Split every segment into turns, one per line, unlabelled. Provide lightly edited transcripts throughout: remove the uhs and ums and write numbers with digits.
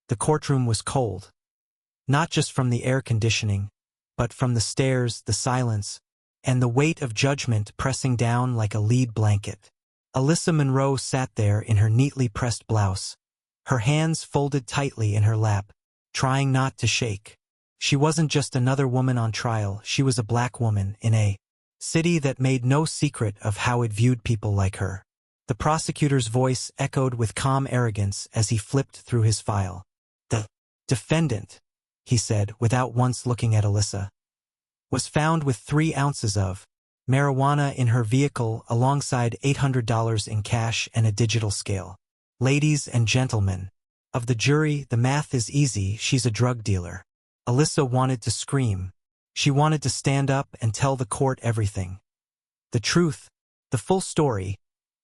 The courtroom was cold. Not just from the air conditioning, but from the stares, the silence, and the weight of judgment pressing down like a lead blanket. Alyssa Monroe sat there in her neatly pressed blouse, her hands folded tightly in her lap, trying not to shake. She wasn't just another woman on trial, she was a black woman in a city that made no secret of how it viewed people like her. The prosecutor's voice echoed with calm arrogance as he flipped through his file. "The defendant," he said without once looking at Alyssa, "was found with 3 ounces of marijuana in her vehicle alongside $800 in cash and a digital scale. Ladies and gentlemen of the jury, the math is easy, she's a drug dealer." Alyssa wanted to scream. She wanted to stand up and tell the court everything. The truth, the full story,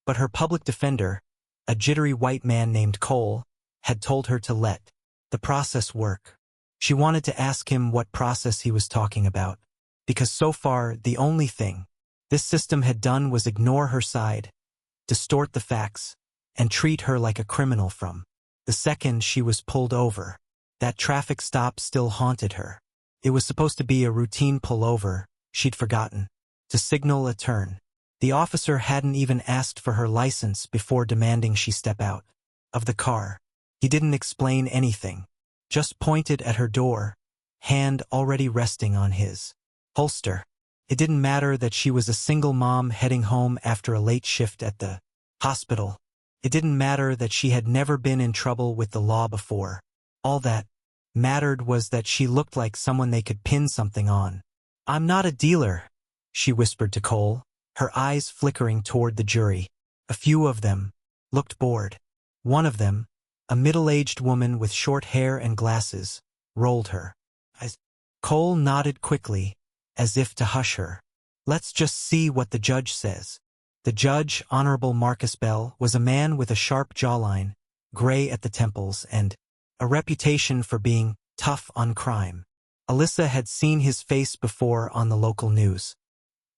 but her public defender, a jittery white man named Cole, had told her to let the process work. She wanted to ask him what process he was talking about, because so far the only thing this system had done was ignore her side, distort the facts, and treat her like a criminal from the second she was pulled over. That traffic stop still haunted her. It was supposed to be a routine pullover, she'd forgotten to signal a turn. The officer hadn't even asked for her license before demanding she step out of the car. He didn't explain anything, just pointed at her door, hand already resting on his holster. It didn't matter that she was a single mom heading home after a late shift at the hospital. It didn't matter that she had never been in trouble with the law before. All that mattered was that she looked like someone they could pin something on. "I'm not a dealer," she whispered to Cole, her eyes flickering toward the jury. A few of them looked bored. One of them, a middle-aged woman with short hair and glasses, rolled her eyes. Cole nodded quickly, as if to hush her. "Let's just see what the judge says." The judge, Honorable Marcus Bell, was a man with a sharp jawline, gray at the temples, and a reputation for being tough on crime. Alyssa had seen his face before on the local news.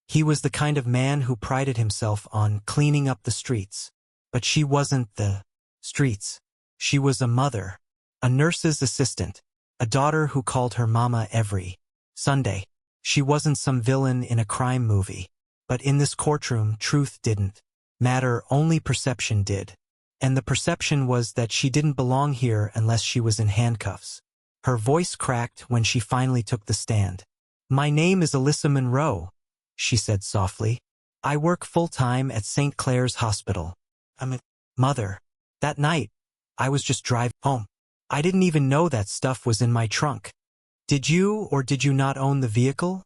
He was the kind of man who prided himself on cleaning up the streets. But she wasn't the streets. She was a mother, a nurse's assistant, a daughter who called her mama every Sunday. She wasn't some villain in a crime movie. But in this courtroom, truth didn't matter, only perception did. And the perception was that she didn't belong here unless she was in handcuffs. Her voice cracked when she finally took the stand. "My name is Alyssa Monroe," she said softly. "I work full-time at St. Clair's Hospital. I'm a mother. That night, I was just driving home. I didn't even know that stuff was in my trunk. Did you or did you not own the vehicle?"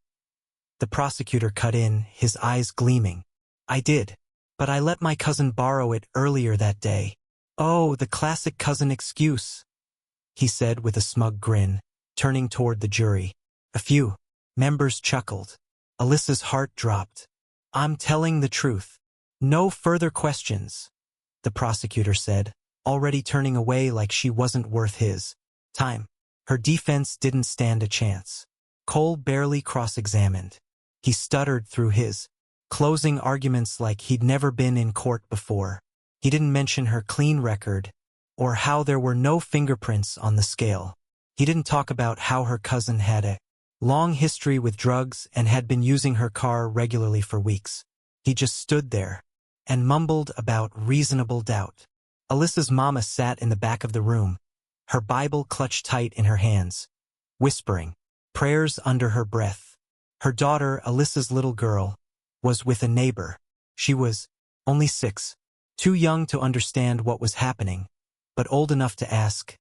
The prosecutor cut in, his eyes gleaming. "I did. But I let my cousin borrow it earlier that day." "Oh, the classic cousin excuse," he said with a smug grin, turning toward the jury. A few members chuckled. Alyssa's heart dropped. "I'm telling the truth. No further questions," the prosecutor said, already turning away like she wasn't worth his time. Her defense didn't stand a chance. Cole barely cross-examined. He stuttered through his closing arguments like he'd never been in court before. He didn't mention her clean record, or how there were no fingerprints on the scale. He didn't talk about how her cousin had a long history with drugs and had been using her car regularly for weeks. He just stood there and mumbled about reasonable doubt. Alyssa's mama sat in the back of the room, her Bible clutched tight in her hands, whispering prayers under her breath. Her daughter, Alyssa's little girl, was with a neighbor. She was only 6, too young to understand what was happening, but old enough to ask,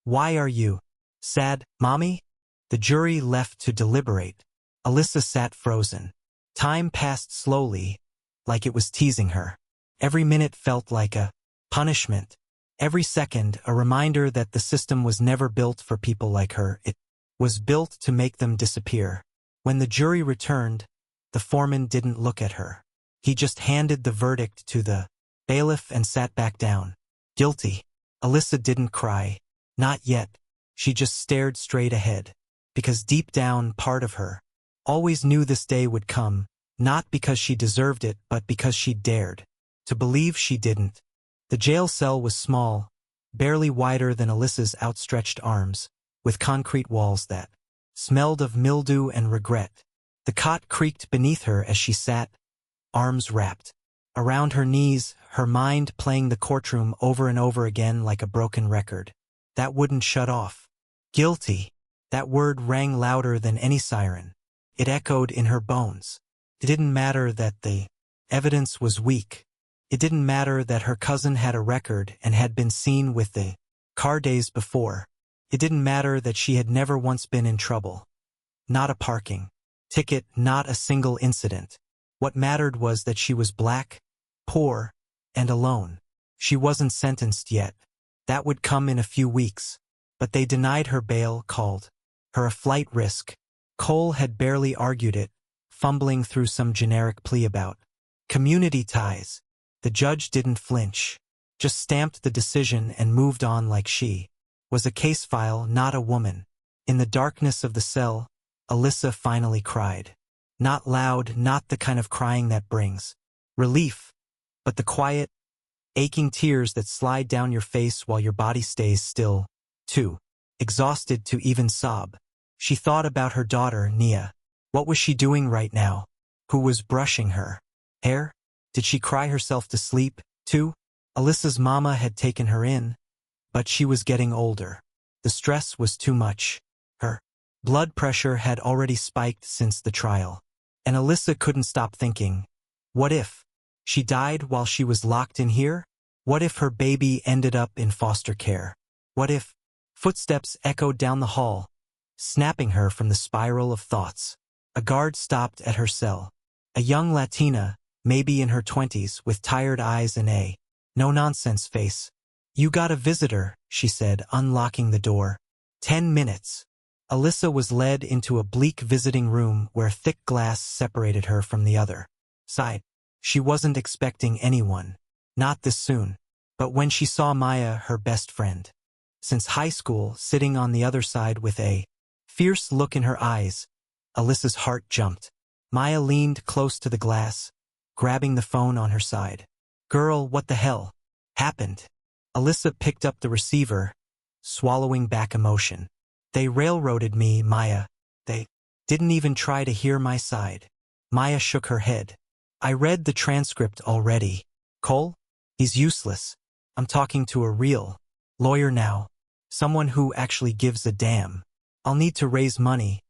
"Why are you sad, Mommy?" The jury left to deliberate. Alyssa sat frozen. Time passed slowly, like it was teasing her. Every minute felt like a punishment. Every second a reminder that the system was never built for people like her. It was built to make them disappear. When the jury returned, the foreman didn't look at her. He just handed the verdict to the bailiff and sat back down. Guilty. Alyssa didn't cry. Not yet. She just stared straight ahead. Because deep down, part of her always knew this day would come, not because she deserved it, but because she dared to believe she didn't. The jail cell was small, barely wider than Alyssa's outstretched arms, with concrete walls that smelled of mildew and regret. The cot creaked beneath her as she sat, arms wrapped around her knees, her mind playing the courtroom over and over again like a broken record. That wouldn't shut off. Guilty. That word rang louder than any siren. It echoed in her bones. It didn't matter that the evidence was weak. It didn't matter that her cousin had a record and had been seen with the car days before. It didn't matter that she had never once been in trouble. Not a parking ticket, not a single incident. What mattered was that she was black, poor, and alone. She wasn't sentenced yet. That would come in a few weeks. But they denied her bail, called her a flight risk. Cole had barely argued it, fumbling through some generic plea about community ties. The judge didn't flinch, just stamped the decision and moved on like she was a case file, not a woman. In the darkness of the cell, Alyssa finally cried. Not loud, not the kind of crying that brings relief, but the quiet, aching tears that slide down your face while your body stays still, too exhausted to even sob. She thought about her daughter, Nia. What was she doing right now? Who was brushing her hair? Did she cry herself to sleep, too? Alyssa's mama had taken her in, but she was getting older. The stress was too much. Her blood pressure had already spiked since the trial. And Alyssa couldn't stop thinking, what if she died while she was locked in here? What if her baby ended up in foster care? What if footsteps echoed down the hall, snapping her from the spiral of thoughts? A guard stopped at her cell. A young Latina, maybe in her 20s, with tired eyes and a no-nonsense face. You got a visitor, she said, unlocking the door. 10 minutes. Alyssa was led into a bleak visiting room where thick glass separated her from the other side. She wasn't expecting anyone. Not this soon. But when she saw Maya, her best friend since high school, sitting on the other side with a fierce look in her eyes, Alyssa's heart jumped. Maya leaned close to the glass, grabbing the phone on her side. Girl, what the hell happened? Alyssa picked up the receiver, swallowing back emotion. They railroaded me, Maya. They didn't even try to hear my side. Maya shook her head. I read the transcript already. Cole? He's useless. I'm talking to a real lawyer now. Someone who actually gives a damn. I'll need to raise money,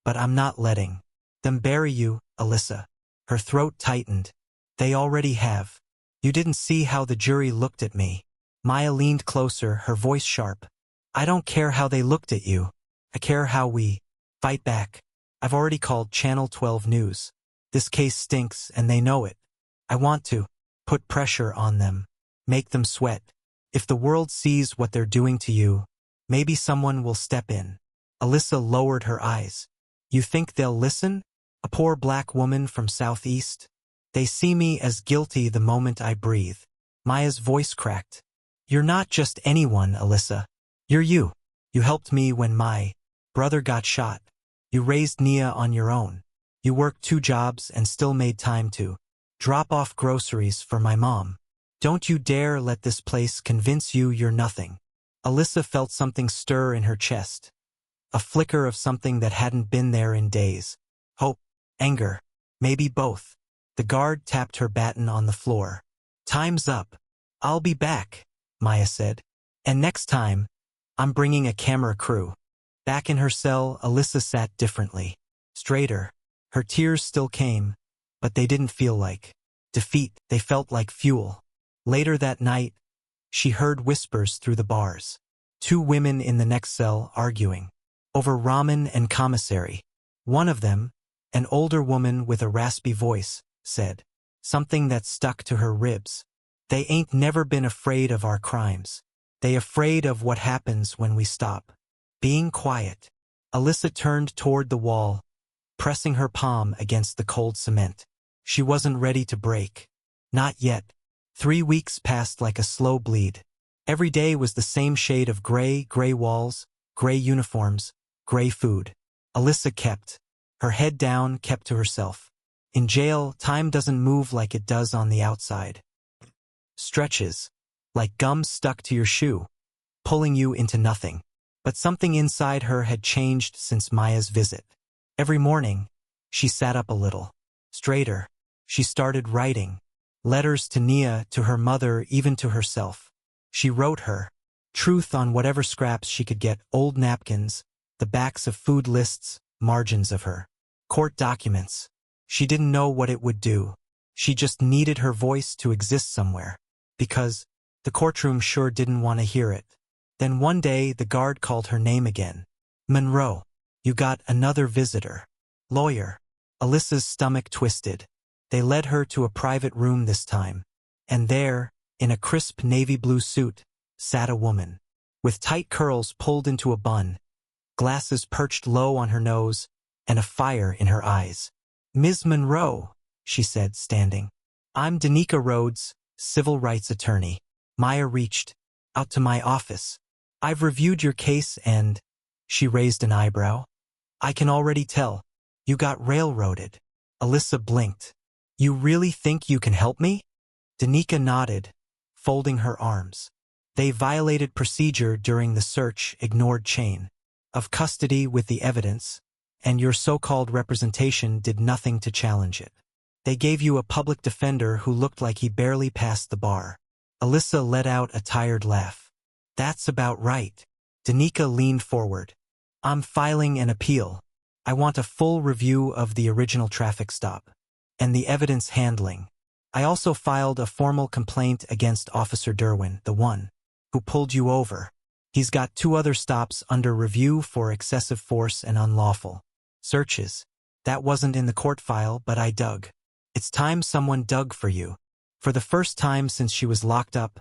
but I'm not letting them bury you, Alyssa. Her throat tightened. They already have. You didn't see how the jury looked at me. Maya leaned closer, her voice sharp. I don't care how they looked at you. I care how we fight back. I've already called Channel 12 News. This case stinks and they know it. I want to put pressure on them. Make them sweat. If the world sees what they're doing to you, maybe someone will step in. Alyssa lowered her eyes. You think they'll listen? A poor black woman from Southeast? They see me as guilty the moment I breathe. Maya's voice cracked. You're not just anyone, Alyssa. You're you. You helped me when my brother got shot. You raised Nia on your own. You worked 2 jobs and still made time to drop off groceries for my mom. Don't you dare let this place convince you you're nothing. Alyssa felt something stir in her chest. A flicker of something that hadn't been there in days. Hope, anger, maybe both. The guard tapped her baton on the floor. Time's up. I'll be back, Maya said. And next time, I'm bringing a camera crew. Back in her cell, Alyssa sat differently. Straighter. Her tears still came, but they didn't feel like defeat. They felt like fuel. Later that night, she heard whispers through the bars. 2 women in the next cell arguing over ramen and commissary. One of them, an older woman with a raspy voice, said something that stuck to her ribs. They ain't never been afraid of our crimes. They afraid of what happens when we stop being quiet. Alyssa turned toward the wall, pressing her palm against the cold cement. She wasn't ready to break. Not yet. 3 weeks passed like a slow bleed. Every day was the same shade of gray walls, gray uniforms, gray food. Alyssa kept her head down, kept to herself. In jail, time doesn't move like it does on the outside. Stretches, like gum stuck to your shoe. pulling you into nothing. But something inside her had changed since Maya's visit. Every morning, she sat up a little straighter. She started writing letters to Nia, to her mother, even to herself. She wrote her truth on whatever scraps she could get: old napkins, the backs of food lists, margins of her court documents. She didn't know what it would do. She just needed her voice to exist somewhere, because the courtroom sure didn't want to hear it. Then one day the guard called her name again. Monroe, you got another visitor. Lawyer. Alyssa's stomach twisted. They led her to a private room this time, and there, in a crisp navy blue suit, sat a woman, with tight curls pulled into a bun, glasses perched low on her nose, and a fire in her eyes. Ms. Monroe, she said, standing. I'm Danica Rhodes, civil rights attorney. Maya reached out to my office. I've reviewed your case and… She raised an eyebrow. I can already tell. You got railroaded. Alyssa blinked. You really think you can help me? Danica nodded, folding her arms. They violated procedure during the search, ignored chain of custody with the evidence, and your so-called representation did nothing to challenge it. They gave you a public defender who looked like he barely passed the bar. Alyssa let out a tired laugh. That's about right. Danica leaned forward. I'm filing an appeal. I want a full review of the original traffic stop and the evidence handling. I also filed a formal complaint against Officer Derwin, the one who pulled you over. He's got 2 other stops under review for excessive force and unlawful searches. That wasn't in the court file, but I dug. It's time someone dug for you. For the first time since she was locked up,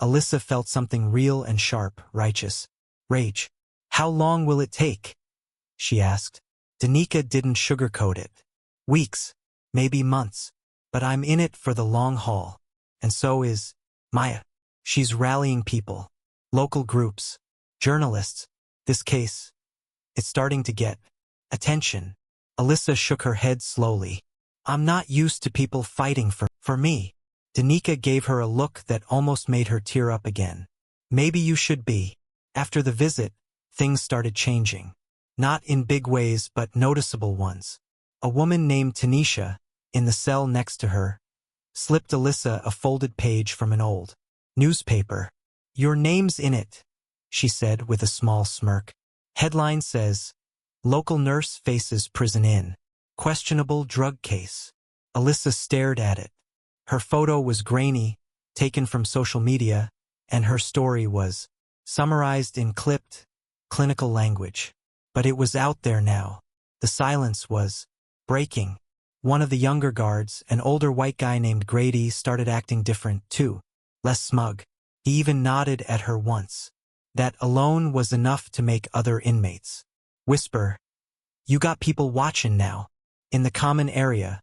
Alyssa felt something real and sharp, righteous rage. How long will it take? She asked. Danica didn't sugarcoat it. Weeks, maybe months, but I'm in it for the long haul. And so is Maya. She's rallying people, local groups, journalists. This case, it's starting to get attention. Alyssa shook her head slowly. I'm not used to people fighting for me. Danica gave her a look that almost made her tear up again. Maybe you should be. After the visit, things started changing. Not in big ways, but noticeable ones. A woman named Tanisha, in the cell next to her, slipped Alyssa a folded page from an old newspaper. Your name's in it, she said with a small smirk. Headline says, Local nurse faces prison in questionable drug case. Alyssa stared at it. Her photo was grainy, taken from social media, and her story was summarized in clipped, clinical language. But it was out there now. The silence was breaking. One of the younger guards, an older white guy named Grady, started acting different too, less smug. He even nodded at her once. That alone was enough to make other inmates whisper, You got people watching now. In the common area,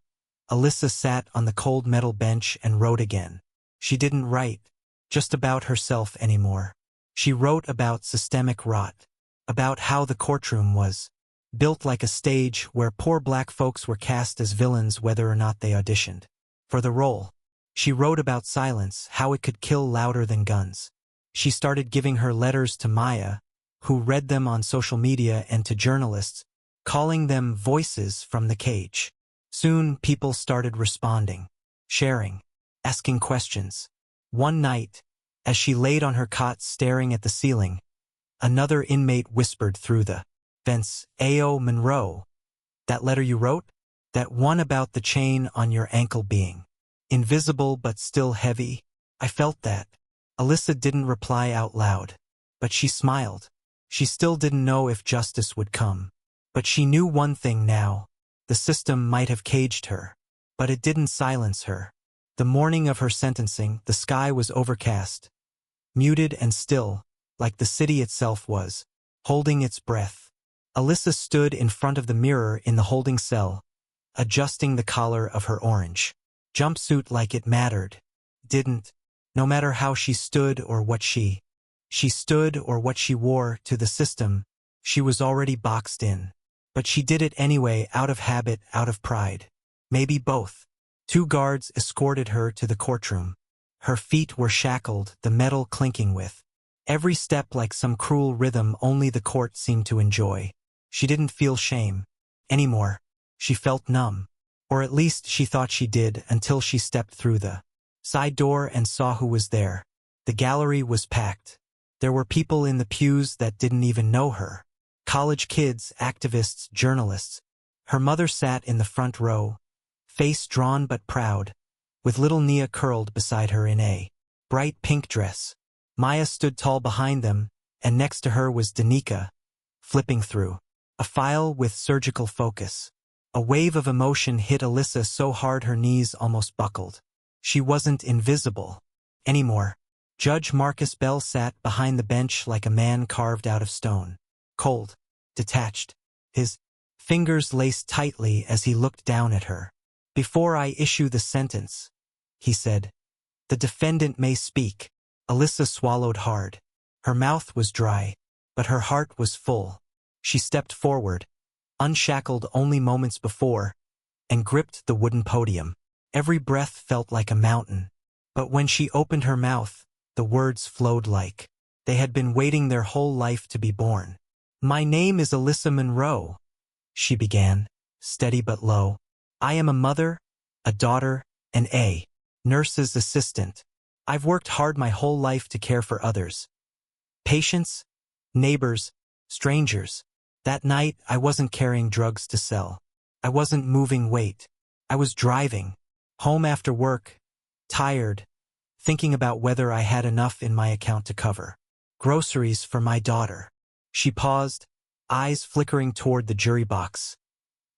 Alyssa sat on the cold metal bench and wrote again. She didn't write just about herself anymore. She wrote about systemic rot, about how the courtroom was built like a stage where poor black folks were cast as villains whether or not they auditioned for the role. She wrote about silence, how it could kill louder than guns. She started giving her letters to Maya, who read them on social media, and to journalists, calling them voices from the cage. Soon people started responding, sharing, asking questions. One night, as she laid on her cot staring at the ceiling, another inmate whispered through the vents, A.O. Monroe, that letter you wrote? That one about the chain on your ankle being invisible but still heavy? I felt that. Alyssa didn't reply out loud, but she smiled. She still didn't know if justice would come. But she knew one thing now. The system might have caged her, but it didn't silence her. The morning of her sentencing, the sky was overcast, muted and still, like the city itself was, holding its breath. Alyssa stood in front of the mirror in the holding cell, adjusting the collar of her orange jumpsuit like it mattered. Didn't. No matter how she stood or what she stood or what she wore to the system, she was already boxed in. But she did it anyway, out of habit, out of pride. Maybe both. 2 guards escorted her to the courtroom. Her feet were shackled, the metal clinking with Every step like some cruel rhythm only the court seemed to enjoy. She didn't feel shame anymore. She felt numb. Or at least she thought she did until she stepped through the side door and saw who was there. The gallery was packed. There were people in the pews that didn't even know her. College kids, activists, journalists. Her mother sat in the front row, face drawn but proud, with little Nia curled beside her in a bright pink dress. Maya stood tall behind them, and next to her was Danica, flipping through a file with surgical focus. A wave of emotion hit Alyssa so hard her knees almost buckled. She wasn't invisible anymore. Judge Marcus Bell sat behind the bench like a man carved out of stone. Cold, detached, his fingers laced tightly as he looked down at her. "Before I issue the sentence," he said, "the defendant may speak." Alyssa swallowed hard. Her mouth was dry, but her heart was full. She stepped forward, unshackled only moments before, and gripped the wooden podium. Every breath felt like a mountain, but when she opened her mouth, the words flowed like they had been waiting their whole life to be born. "My name is Alyssa Monroe," she began, steady but low. "I am a mother, a daughter, and a nurse's assistant. I've worked hard my whole life to care for others. Patients, neighbors, strangers. That night, I wasn't carrying drugs to sell. I wasn't moving weight. I was driving home after work, tired, thinking about whether I had enough in my account to cover groceries for my daughter." She paused, eyes flickering toward the jury box.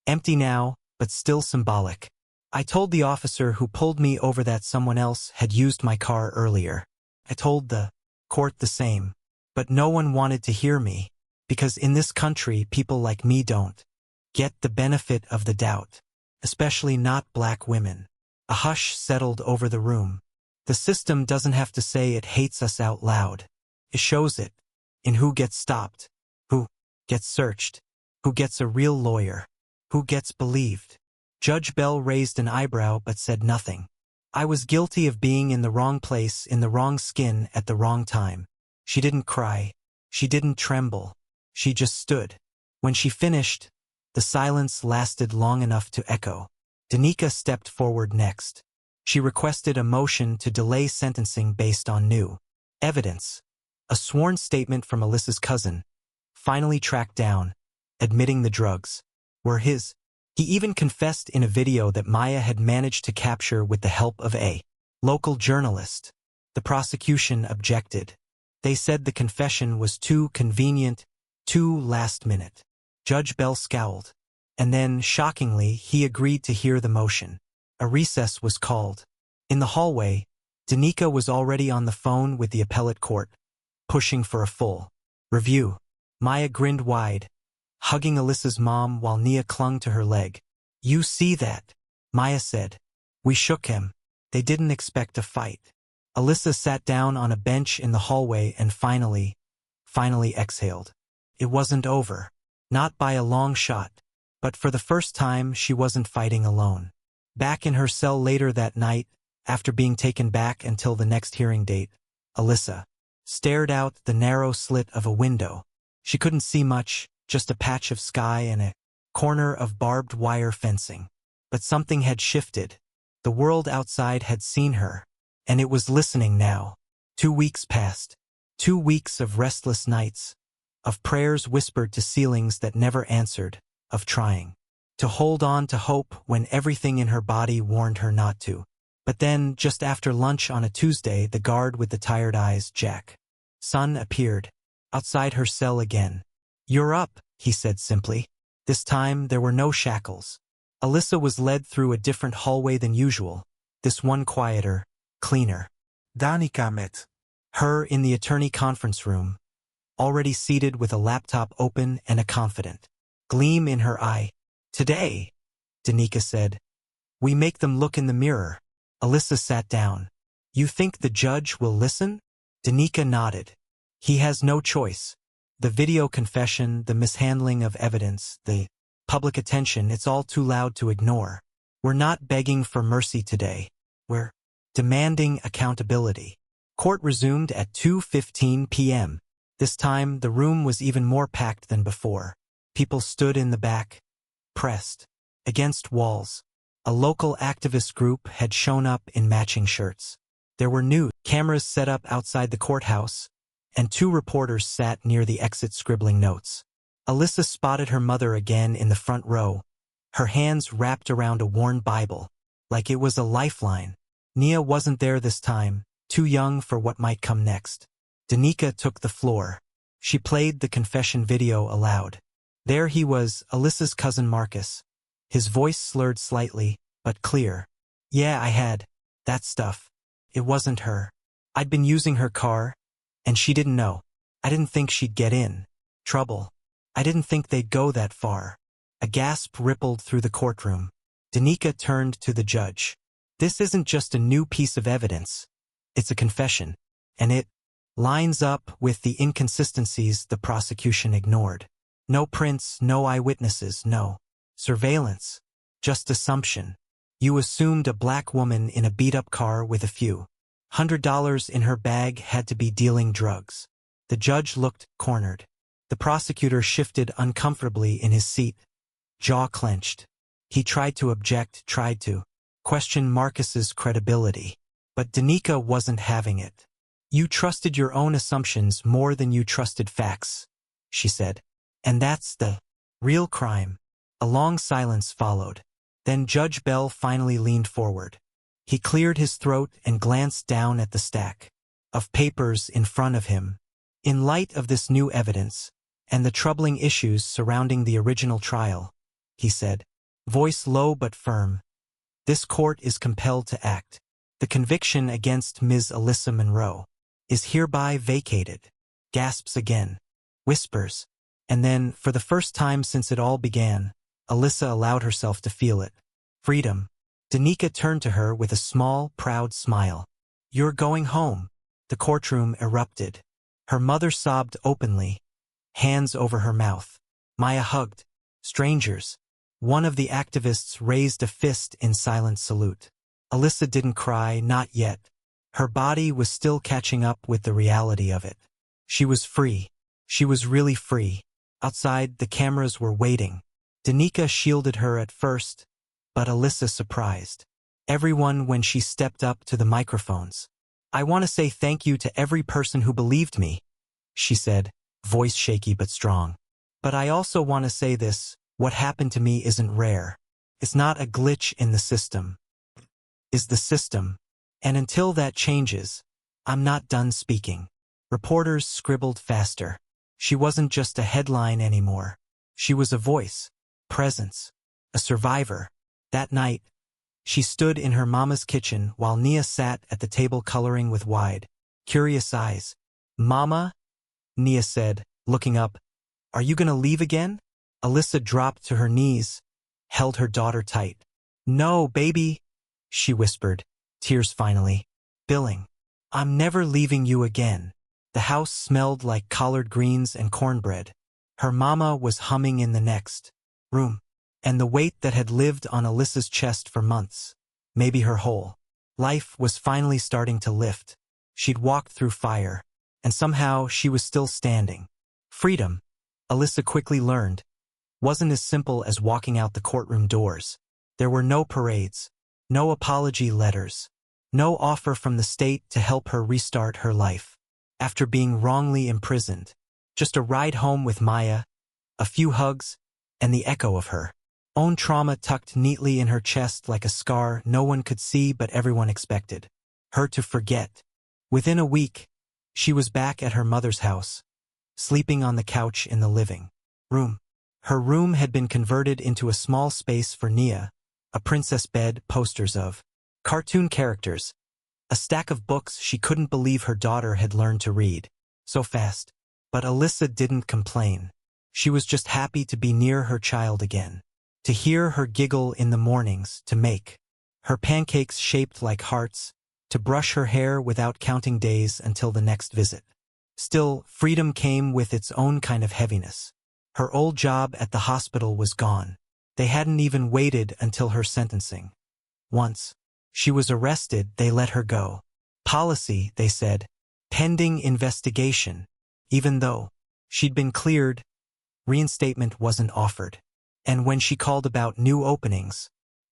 Empty now, but still symbolic. "I told the officer who pulled me over that someone else had used my car earlier. I told the court the same. But no one wanted to hear me, because in this country people like me don't get the benefit of the doubt, especially not black women." A hush settled over the room. The system doesn't have to say it hates us out loud. It shows it in who gets stopped, who gets searched, who gets a real lawyer, who gets believed. Judge Bell raised an eyebrow but said nothing. "I was guilty of being in the wrong place, in the wrong skin, at the wrong time." She didn't cry. She didn't tremble. She just stood. When she finished, the silence lasted long enough to echo. Danica stepped forward next. She requested a motion to delay sentencing based on new evidence. A sworn statement from Alyssa's cousin, finally tracked down, admitting the drugs were his. He even confessed in a video that Maya had managed to capture with the help of a local journalist. The prosecution objected. They said the confession was too convenient, too last minute. Judge Bell scowled. And then, shockingly, he agreed to hear the motion. A recess was called. In the hallway, Danica was already on the phone with the appellate court, pushing for a full review. Maya grinned wide, hugging Alyssa's mom while Nia clung to her leg. "You see that?" Maya said. "We shook him. They didn't expect a fight." Alyssa sat down on a bench in the hallway and finally exhaled. It wasn't over. Not by a long shot. But for the first time, she wasn't fighting alone. Back in her cell later that night, after being taken back until the next hearing date, Alyssa stared out the narrow slit of a window. She couldn't see much, just a patch of sky and a corner of barbed wire fencing. But something had shifted. The world outside had seen her, and it was listening now. 2 weeks passed. 2 weeks of restless nights, of prayers whispered to ceilings that never answered, of trying to hold on to hope when everything in her body warned her not to. But then, just after lunch on a Tuesday, the guard with the tired eyes, Jack Son, appeared outside her cell again. "You're up," he said simply. This time, there were no shackles. Alyssa was led through a different hallway than usual, this one quieter, cleaner.
Danica met
her in the attorney conference room, already seated with a laptop open and a confident gleam in her eye. "Today," Danica said, "we make them look in the mirror." Alyssa sat down. "You think the judge will listen?" Danica nodded. "He has no choice. The video confession, the mishandling of evidence, the public attention, it's all too loud to ignore. We're not begging for mercy today. We're demanding accountability." Court resumed at 2:15 p.m. This time, the room was even more packed than before. People stood in the back, pressed against walls. A local activist group had shown up in matching shirts. There were new cameras set up outside the courthouse, and 2 reporters sat near the exit scribbling notes. Alyssa spotted her mother again in the front row, her hands wrapped around a worn Bible, like it was a lifeline. Nia wasn't there this time, too young for what might come next. Danica took the floor. She played the confession video aloud. There he was, Alyssa's cousin Marcus. His voice slurred slightly, but clear. Yeah, I had that stuff. It wasn't her. I'd been using her car, and she didn't know. I didn't think she'd get in trouble. I didn't think they'd go that far. A gasp rippled through the courtroom. Danica turned to the judge. This isn't just a new piece of evidence. It's a confession, and it lines up with the inconsistencies the prosecution ignored. No prints, no eyewitnesses, no surveillance, just assumption. You assumed a black woman in a beat-up car with a few $100 in her bag had to be dealing drugs. The judge looked cornered. The prosecutor shifted uncomfortably in his seat, jaw clenched. He tried to object, tried to question Marcus's credibility. But Danica wasn't having it. You trusted your own assumptions more than you trusted facts, she said. And that's the real crime. A long silence followed. Then Judge Bell finally leaned forward. He cleared his throat and glanced down at the stack of papers in front of him. In light of this new evidence, and the troubling issues surrounding the original trial, he said, voice low but firm, this court is compelled to act. The conviction against Ms. Alyssa Monroe is hereby vacated. Gasps again. Whispers. And then, for the first time since it all began, Alyssa allowed herself to feel it. Freedom. Danica turned to her with a small, proud smile. You're going home. The courtroom erupted. Her mother sobbed openly, hands over her mouth. Maya hugged. Strangers. One of the activists raised a fist in silent salute. Alyssa didn't cry, not yet. Her body was still catching up with the reality of it. She was free. She was really free. Outside, the cameras were waiting. Danica shielded her at first, but Alyssa surprised everyone when she stepped up to the microphones. I want to say thank you to every person who believed me, she said, voice shaky but strong. But I also want to say this, what happened to me isn't rare. It's not a glitch in the system. It's the system. And until that changes, I'm not done speaking. Reporters scribbled faster. She wasn't just a headline anymore. She was a voice, presence, a survivor. That night, she stood in her mama's kitchen while Nia sat at the table coloring with wide, curious eyes. Mama? Nia said, looking up. Are you gonna leave again? Alyssa dropped to her knees, held her daughter tight. No, baby, she whispered, tears finally. Billing. I'm never leaving you again. The house smelled like collard greens and cornbread. Her mama was humming in the next room. And the weight that had lived on Alyssa's chest for months, maybe her whole life, was finally starting to lift. She'd walked through fire, and somehow she was still standing. Freedom, Alyssa quickly learned, wasn't as simple as walking out the courtroom doors. There were no parades, no apology letters, no offer from the state to help her restart her life after being wrongly imprisoned. Just a ride home with Maya, a few hugs, and the echo of her own trauma tucked neatly in her chest like a scar no one could see but everyone expected her to forget. Within a week, she was back at her mother's house, sleeping on the couch in the living room. Her room had been converted into a small space for Nia, a princess bed, posters of cartoon characters, a stack of books she couldn't believe her daughter had learned to read so fast. But Alyssa didn't complain. She was just happy to be near her child again, to hear her giggle in the mornings, to make her pancakes shaped like hearts, to brush her hair without counting days until the next visit. Still, freedom came with its own kind of heaviness. Her old job at the hospital was gone. They hadn't even waited until her sentencing. Once she was arrested, they let her go. Policy, they said. Pending investigation. Even though she'd been cleared, reinstatement wasn't offered. And when she called about new openings,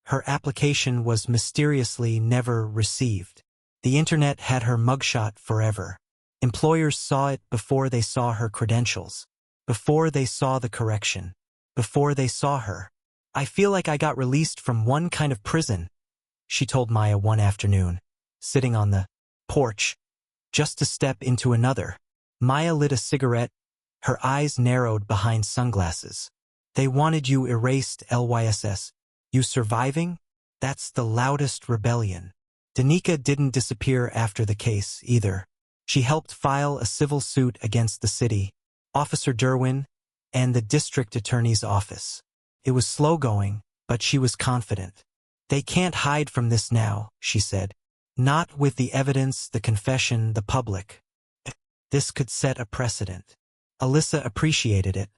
her application was mysteriously never received. The internet had her mugshot forever. Employers saw it before they saw her credentials, before they saw the correction, before they saw her. I feel like I got released from one kind of prison, she told Maya one afternoon, sitting on the porch, just to step into another. Maya lit a cigarette, her eyes narrowed behind sunglasses. They wanted you erased, LYSS. You surviving? That's the loudest rebellion. Danica didn't disappear after the case, either. She helped file a civil suit against the city, Officer Derwin, and the district attorney's office. It was slow going, but she was confident. They can't hide from this now, she said. Not with the evidence, the confession, the public. This could set a precedent. Alyssa appreciated it,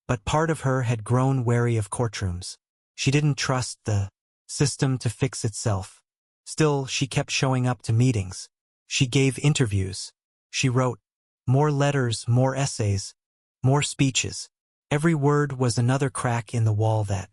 but part of her had grown wary of courtrooms. She didn't trust the system to fix itself. Still, she kept showing up to meetings. She gave interviews. She wrote more letters, more essays, more speeches. Every word was another crack in the wall that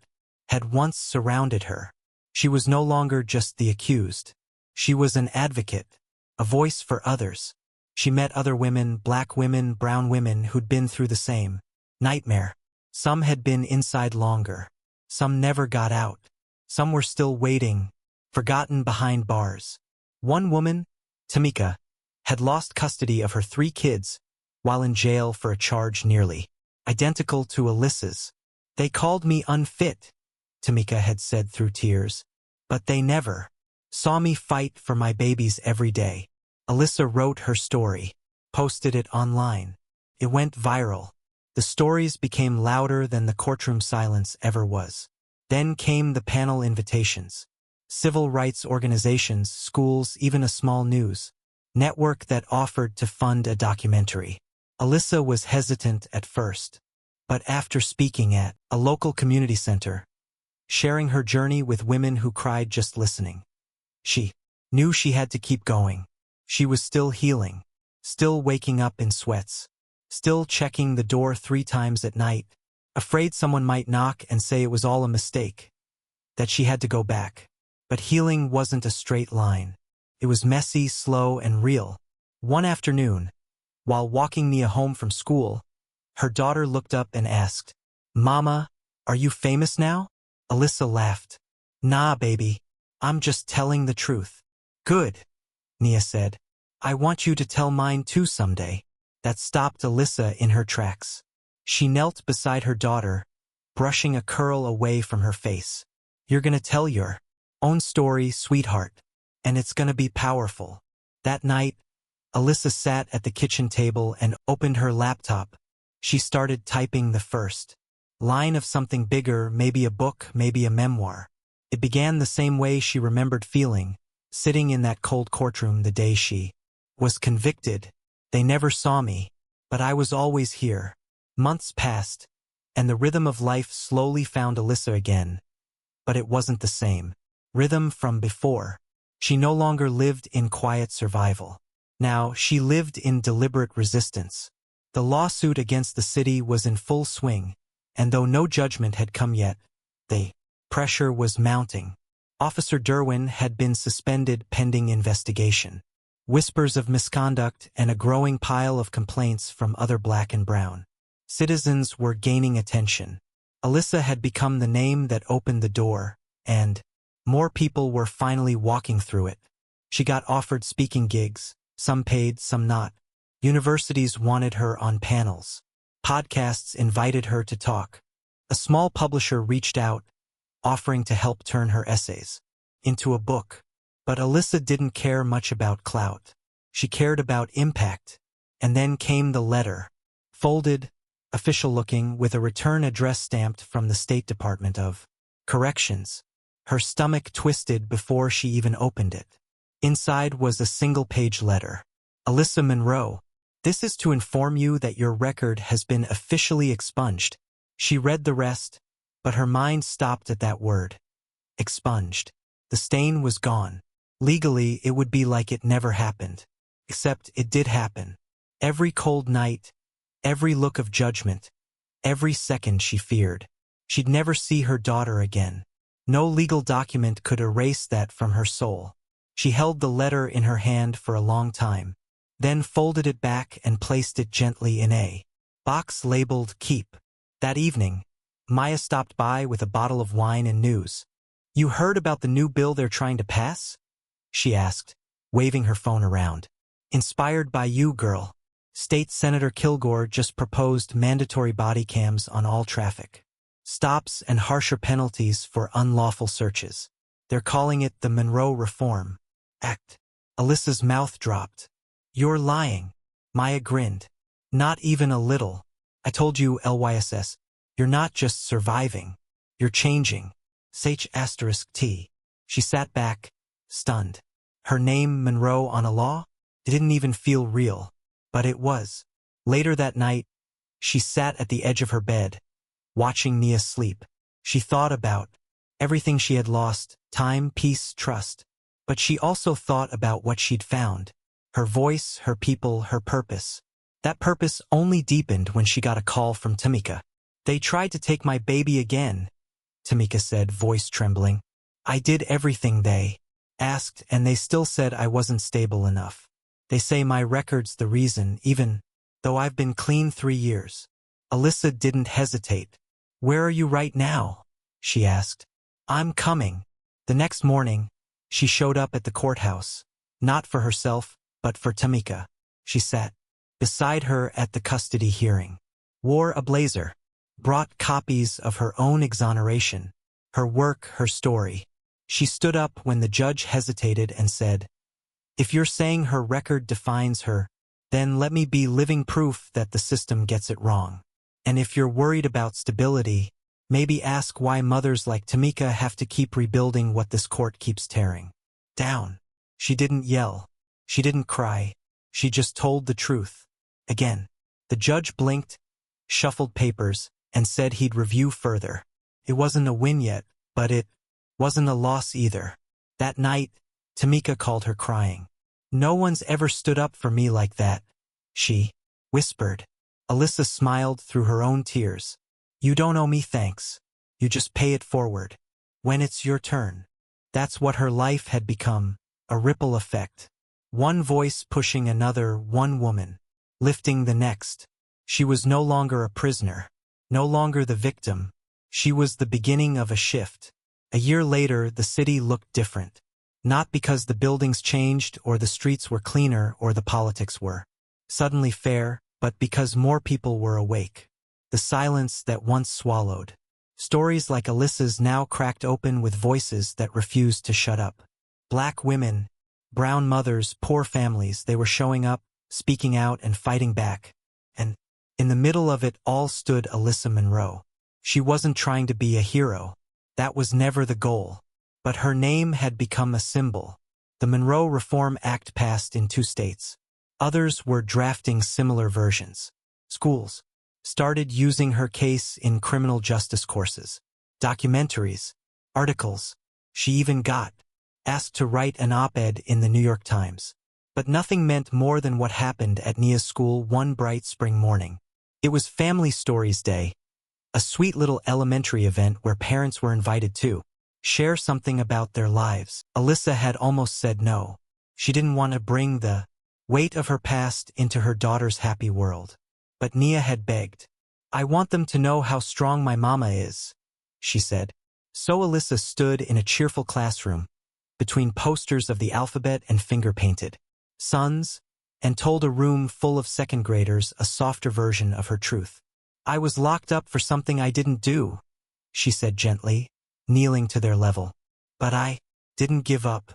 had once surrounded her. She was no longer just the accused. She was an advocate, a voice for others. She met other women, black women, brown women who'd been through the same nightmare. Some had been inside longer. Some never got out. Some were still waiting, forgotten behind bars. One woman, Tamika, had lost custody of her 3 kids while in jail for a charge nearly identical to Alyssa's. They called me unfit, Tamika had said through tears, but they never saw me fight for my babies every day. Alyssa wrote her story, posted it online. It went viral. The stories became louder than the courtroom silence ever was. Then came the panel invitations. Civil rights organizations, schools, even a small news network that offered to fund a documentary. Alyssa was hesitant at first, but after speaking at a local community center, sharing her journey with women who cried just listening, she knew she had to keep going. She was still healing, still waking up in sweats, still checking the door 3 times at night, afraid someone might knock and say it was all a mistake, that she had to go back. But healing wasn't a straight line. It was messy, slow, and real. One afternoon, while walking Nia home from school, her daughter looked up and asked, "Mama, are you famous now?" Alyssa laughed. "Nah, baby. I'm just telling the truth." "Good," Nia said. "I want you to tell mine too someday." That stopped Alyssa in her tracks. She knelt beside her daughter, brushing a curl away from her face. "You're gonna tell your own story, sweetheart, and it's gonna be powerful." That night, Alyssa sat at the kitchen table and opened her laptop. She started typing the first line of something bigger, maybe a book, maybe a memoir. It began the same way she remembered feeling, sitting in that cold courtroom the day she was convicted. "They never saw me, but I was always here." Months passed, and the rhythm of life slowly found Alyssa again. But it wasn't the same rhythm from before. She no longer lived in quiet survival. Now, she lived in deliberate resistance. The lawsuit against the city was in full swing, and though no judgment had come yet, the pressure was mounting. Officer Derwin had been suspended pending investigation. Whispers of misconduct and a growing pile of complaints from other black and brown citizens were gaining attention. Alyssa had become the name that opened the door, and more people were finally walking through it. She got offered speaking gigs, some paid, some not. Universities wanted her on panels. Podcasts invited her to talk. A small publisher reached out, offering to help turn her essays into a book. But Alyssa didn't care much about clout. She cared about impact. And then came the letter. Folded, official-looking, with a return address stamped from the State Department of Corrections. Her stomach twisted before she even opened it. Inside was a single-page letter. "Alyssa Monroe, this is to inform you that your record has been officially expunged." She read the rest, but her mind stopped at that word. Expunged. The stain was gone. Legally, it would be like it never happened. Except it did happen. Every cold night, every look of judgment, every second she feared. She'd never see her daughter again. No legal document could erase that from her soul. She held the letter in her hand for a long time, then folded it back and placed it gently in a box labeled Keep. That evening, Maya stopped by with a bottle of wine and news. "You heard about the new bill they're trying to pass?" she asked, waving her phone around. "Inspired by you, girl. State Senator Kilgore just proposed mandatory body cams on all traffic stops and harsher penalties for unlawful searches. They're calling it the Monroe Reform Act." Alyssa's mouth dropped. "You're lying." Maya grinned. "Not even a little. I told you, LYSS, you're not just surviving. You're changing. T. She sat back, stunned. Her name, Monroe, on a law? It didn't even feel real. But it was. Later that night, she sat at the edge of her bed, watching Nia sleep. She thought about everything she had lost, time, peace, trust. But she also thought about what she'd found. Her voice, her people, her purpose. That purpose only deepened when she got a call from Tamika. "They tried to take my baby again," Tamika said, voice trembling. "I did everything they asked, and they still said I wasn't stable enough. They say my record's the reason, even though I've been clean 3 years." Alyssa didn't hesitate. "Where are you right now?" she asked. "I'm coming." The next morning, she showed up at the courthouse, not for herself, but for Tamika. She sat beside her at the custody hearing, wore a blazer, brought copies of her own exoneration, her work, her story. She stood up when the judge hesitated and said, "If you're saying her record defines her, then let me be living proof that the system gets it wrong. And if you're worried about stability, maybe ask why mothers like Tamika have to keep rebuilding what this court keeps tearing down." She didn't yell. She didn't cry. She just told the truth. Again, the judge blinked, shuffled papers, and said he'd review further. It wasn't a win yet, but it wasn't a loss either. That night, Tamika called her crying. "No one's ever stood up for me like that," she whispered. Alyssa smiled through her own tears. "You don't owe me thanks. You just pay it forward when it's your turn." That's what her life had become, a ripple effect. One voice pushing another, one woman lifting the next. She was no longer a prisoner, no longer the victim. She was the beginning of a shift. A year later, the city looked different. Not because the buildings changed or the streets were cleaner or the politics were suddenly fair, but because more people were awake. The silence that once swallowed. Stories like Alyssa's now cracked open with voices that refused to shut up. Black women, brown mothers, poor families, they were showing up, speaking out and fighting back. And in the middle of it all stood Alyssa Monroe. She wasn't trying to be a hero. That was never the goal. But her name had become a symbol. The Monroe Reform Act passed in 2 states. Others were drafting similar versions. Schools started using her case in criminal justice courses, documentaries, articles. She even got asked to write an op-ed in the New York Times. But nothing meant more than what happened at Nia's school one bright spring morning. It was Family Stories Day, a sweet little elementary event where parents were invited to share something about their lives. Alyssa had almost said no. She didn't want to bring the weight of her past into her daughter's happy world. But Nia had begged. "I want them to know how strong my mama is," she said. So Alyssa stood in a cheerful classroom, between posters of the alphabet and finger-painted sons, and told a room full of second graders a softer version of her truth. "I was locked up for something I didn't do," she said gently, kneeling to their level. "But I didn't give up.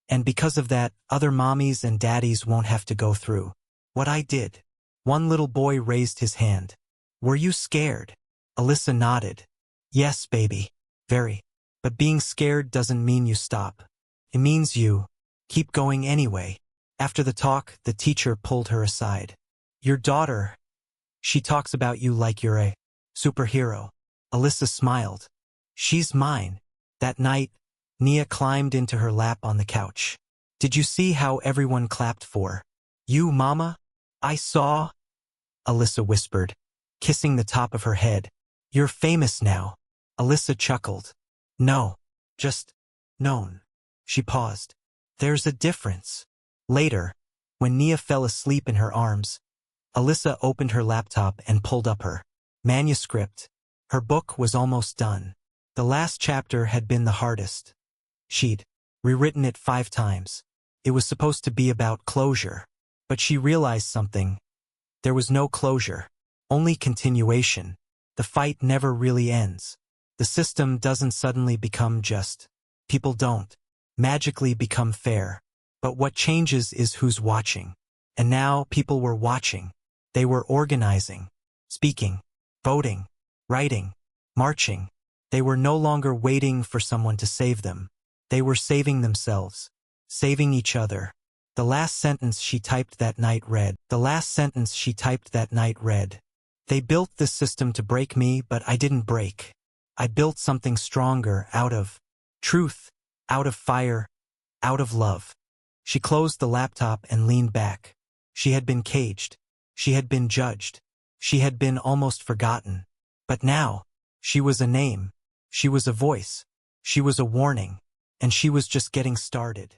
And because of that, other mommies and daddies won't have to go through what I did." One little boy raised his hand. "Were you scared?" Alyssa nodded. "Yes, baby. Very. But being scared doesn't mean you stop. It means you keep going anyway." After the talk, the teacher pulled her aside. "Your daughter, she talks about you like you're a superhero." Alyssa smiled. "She's mine." That night, Nia climbed into her lap on the couch. Did you see how everyone clapped for you, Mama? I saw, Alyssa whispered, kissing the top of her head. You're famous now. Alyssa chuckled. No, just known. She paused. There's a difference. Later, when Nia fell asleep in her arms, Alyssa opened her laptop and pulled up her manuscript. Her book was almost done. The last chapter had been the hardest. She'd rewritten it 5 times. It was supposed to be about closure. But she realized something. There was no closure. Only continuation. The fight never really ends. The system doesn't suddenly become just. People don't magically become fair. But what changes is who's watching. And now people were watching. They were organizing, speaking, voting, writing, marching. They were no longer waiting for someone to save them. They were saving themselves, saving each other. The last sentence she typed that night read, They built this system to break me, but I didn't break. I built something stronger out of truth, out of fire, out of love. She closed the laptop and leaned back. She had been caged. She had been judged. She had been almost forgotten. But now, she was a name. She was a voice. She was a warning. And she was just getting started.